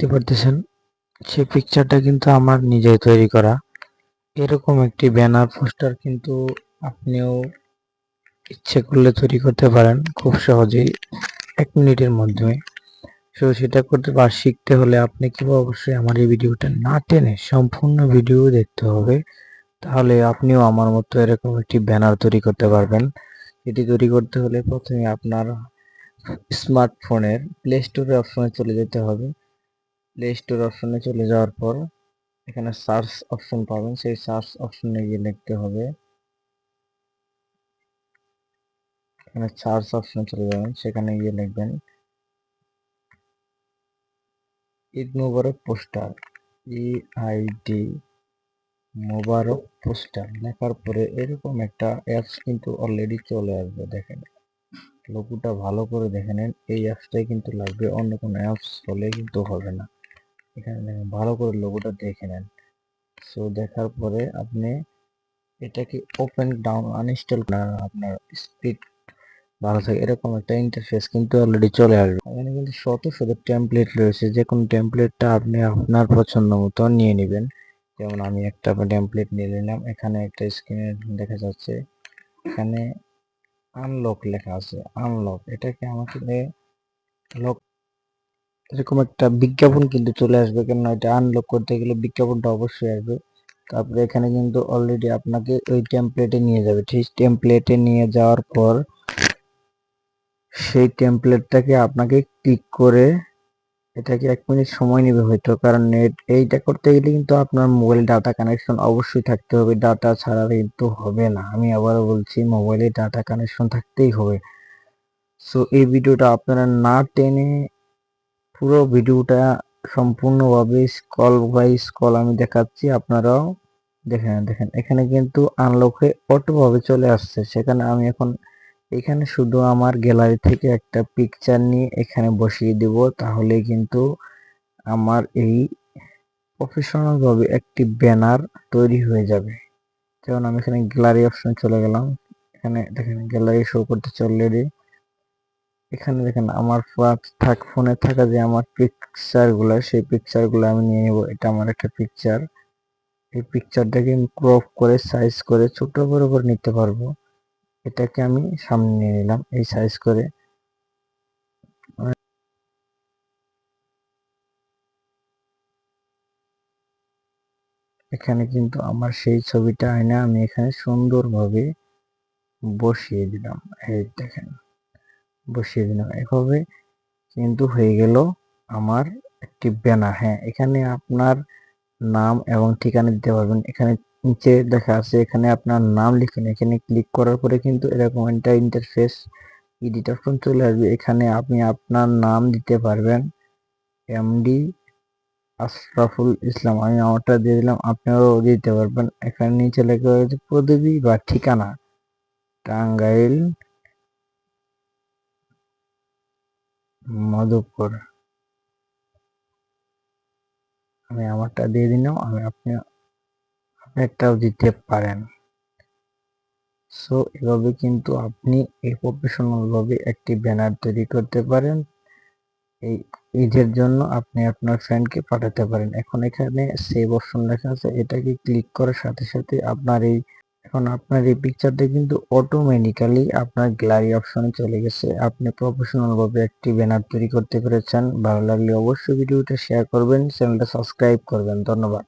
দেখতে পারতেছেন সেই পিকচারটা কিন্তু আমার নিজেই তৈরি করা। এরকম একটি ব্যানার পোস্টার কিন্তু আপনিও ইচ্ছে করলে তৈরি করতে পারেন খুব সহজেই 1 মিনিটের মাধ্যমে। সেটা করতে বা শিখতে হলে আপনি অবশ্যই আমার এই ভিডিওটা না টেনে সম্পূর্ণ ভিডিও দেখতে হবে। তাহলে আপনিও আমার মতো এরকম একটি ব্যানার তৈরি করতে পারবেন। এটি তৈরি করতে হলে প্রথমে আপনার স্মার্টফোনের প্লে স্টোরের অপশনে চলে যেতে হবে। প্লে স্টোর অপশনে চলে যাওয়ার পর এখানে সার্চ অপশন পাবেন, সেই সার্চ অপশনে গিয়ে লিখতে হবে, এখানে সার্চ অপশনে চলে যাবেন, সেখানে গিয়ে লিখবেন ঈদ মোবারক পোস্টার, EID মোবারক পোস্টার লেখার পরে এরকম একটা অ্যাপস কিন্তু অলরেডি চলে আসবে। দেখেন লোগোটা ভালো করে দেখে নেন, এই অ্যাপসটাই কিন্তু লাগবে, অন্য কোনো অ্যাপস হলে কিন্তু হবে না। এখানে দেখেন ভালো করে লোগোটা দেখে নেন। সো দেখার পরে আপনি এটাকে ওপেন ডাউন আনইনস্টল আপনার স্পিড ভালো থাকে এরকম একটা ইন্টারফেস কিন্তু অলরেডি চলে আসবে। এখানে কিন্তু শত শত টেমপ্লেট রয়েছে, যে কোনো টেমপ্লেটটা আপনি আপনার পছন্দ মতো নিয়ে নেবেন। যেমন আমি একটা টেমপ্লেট নিয়ে নিলাম। এখানে একটা স্ক্রিনে দেখা যাচ্ছে, এখানে আনলক লেখা আছে, আনলক। এটাকে আমাকে লক, এরকম একটা বিজ্ঞাপন কিন্তু চলে আসবে, কেননা এটা আনলক করতে গেলে বিজ্ঞাপনটা অবশ্যই আসবে। তারপরে এখানে কিন্তু অলরেডি আপনাকে ওই টেমপ্লেটে নিয়ে যাবে। ঠিক টেমপ্লেটে নিয়ে যাওয়ার পর সেই টেমপ্লেটটাকে আপনাকে ক্লিক করে, এটাকে 1 মিনিট সময় নেবে হয়তো, কারণ এইটা করতে গেলে কিন্তু আপনার মোবাইল ডাটা কানেকশন অবশ্যই থাকতে হবে, ডাটা ছাড়া কিন্তু হবে না। আমি আবারও বলছি, মোবাইলে ডাটা কানেকশন থাকতেই হবে। সো এই ভিডিওটা আপনারা না টেনে পুরো ভিডিওটা সম্পূর্ণভাবে স্ক্রল বাই স্ক্রল আমি দেখাচ্ছি, আপনারাও দেখেন এখানে কিন্তু আনলক হয়ে অটোভাবে চলে আসছে। সেখানে আমি এখন এখানে শুধু আমার গ্যালারি থেকে একটা পিকচার নিয়ে এখানে বসিয়ে দিব, তাহলে কিন্তু আমার এই প্রফেশনাল ভাবে একটি ব্যানার তৈরি হয়ে যাবে। যেমন আমি এখানে গ্যালারি অপশনে চলে গেলাম, এখানে দেখেন গ্যালারি শো করতেছে অলরেডি। এখানে দেখেন আমার ফোনে থাকা যে আমার পিকচার গুলা, সেই পিকচার গুলো আমি নিয়ে নেব। এটা আমার একটা পিকচার, এই পিকচারটাকে আমি ক্রপ করে সাইজ করে ছোট বড় করে নিতে পারবো। এটাকে আমি সামনে নিয়ে নিলাম এই সাইজ করে। এখানে কিন্তু আমার সেই ছবিটা আয়না আমি এখানে সুন্দরভাবে বসিয়ে দিলাম। এই দেখেন বসিয়ে দিলাম, এভাবে কিন্তু হয়ে গেল আমার একটি ব্যানার। হ্যাঁ, এখানে আপনার নাম এবং ঠিকানা দিতে পারবেন। এখানে নিচে দেখা আছে, এখানে আপনার নাম লিখুন। এখানে ক্লিক করার পরে কিন্তু এরকম একটা ইন্টারফেস এডিট অপশন চলে আসবে। এখানে আপনি আপনার নাম দিতে পারবেন, এমডি আশরাফুল ইসলাম, আমি আমারটা দিয়ে দিলাম, আপনারাও দিতে পারবেন। এখানে নিচে লেখা রয়েছে পদবি বা ঠিকানা, টাঙ্গাইল মধুপুর, আমি আমারটা দিয়ে দিলাম, আপনি আপনারটাও দিতে পারেন। সো এভাবে কিন্তু আপনি এই প্রফেশনাল ভাবে একটি ব্যানার তৈরি করতে পারেন। এই ঈদের জন্য আপনি আপনার ফ্রেন্ডকে পাঠাতে পারেন। এখন এখানে সেভ অপশন লেখা আছে, এটাকে ক্লিক করার সাথে সাথে আপনার এই পিকচারটা কিন্তু অটোমেটিক্যালি আপনার গ্যালারি অপশনে চলে গেছে। আপনি প্রফেশনাল ভাবে একটি ব্যানার তৈরি করতে পেরেছেন। ভালো লাগলে অবশ্যই ভিডিওটা শেয়ার করবেন, চ্যানেলটা সাবস্ক্রাইব করবেন। ধন্যবাদ।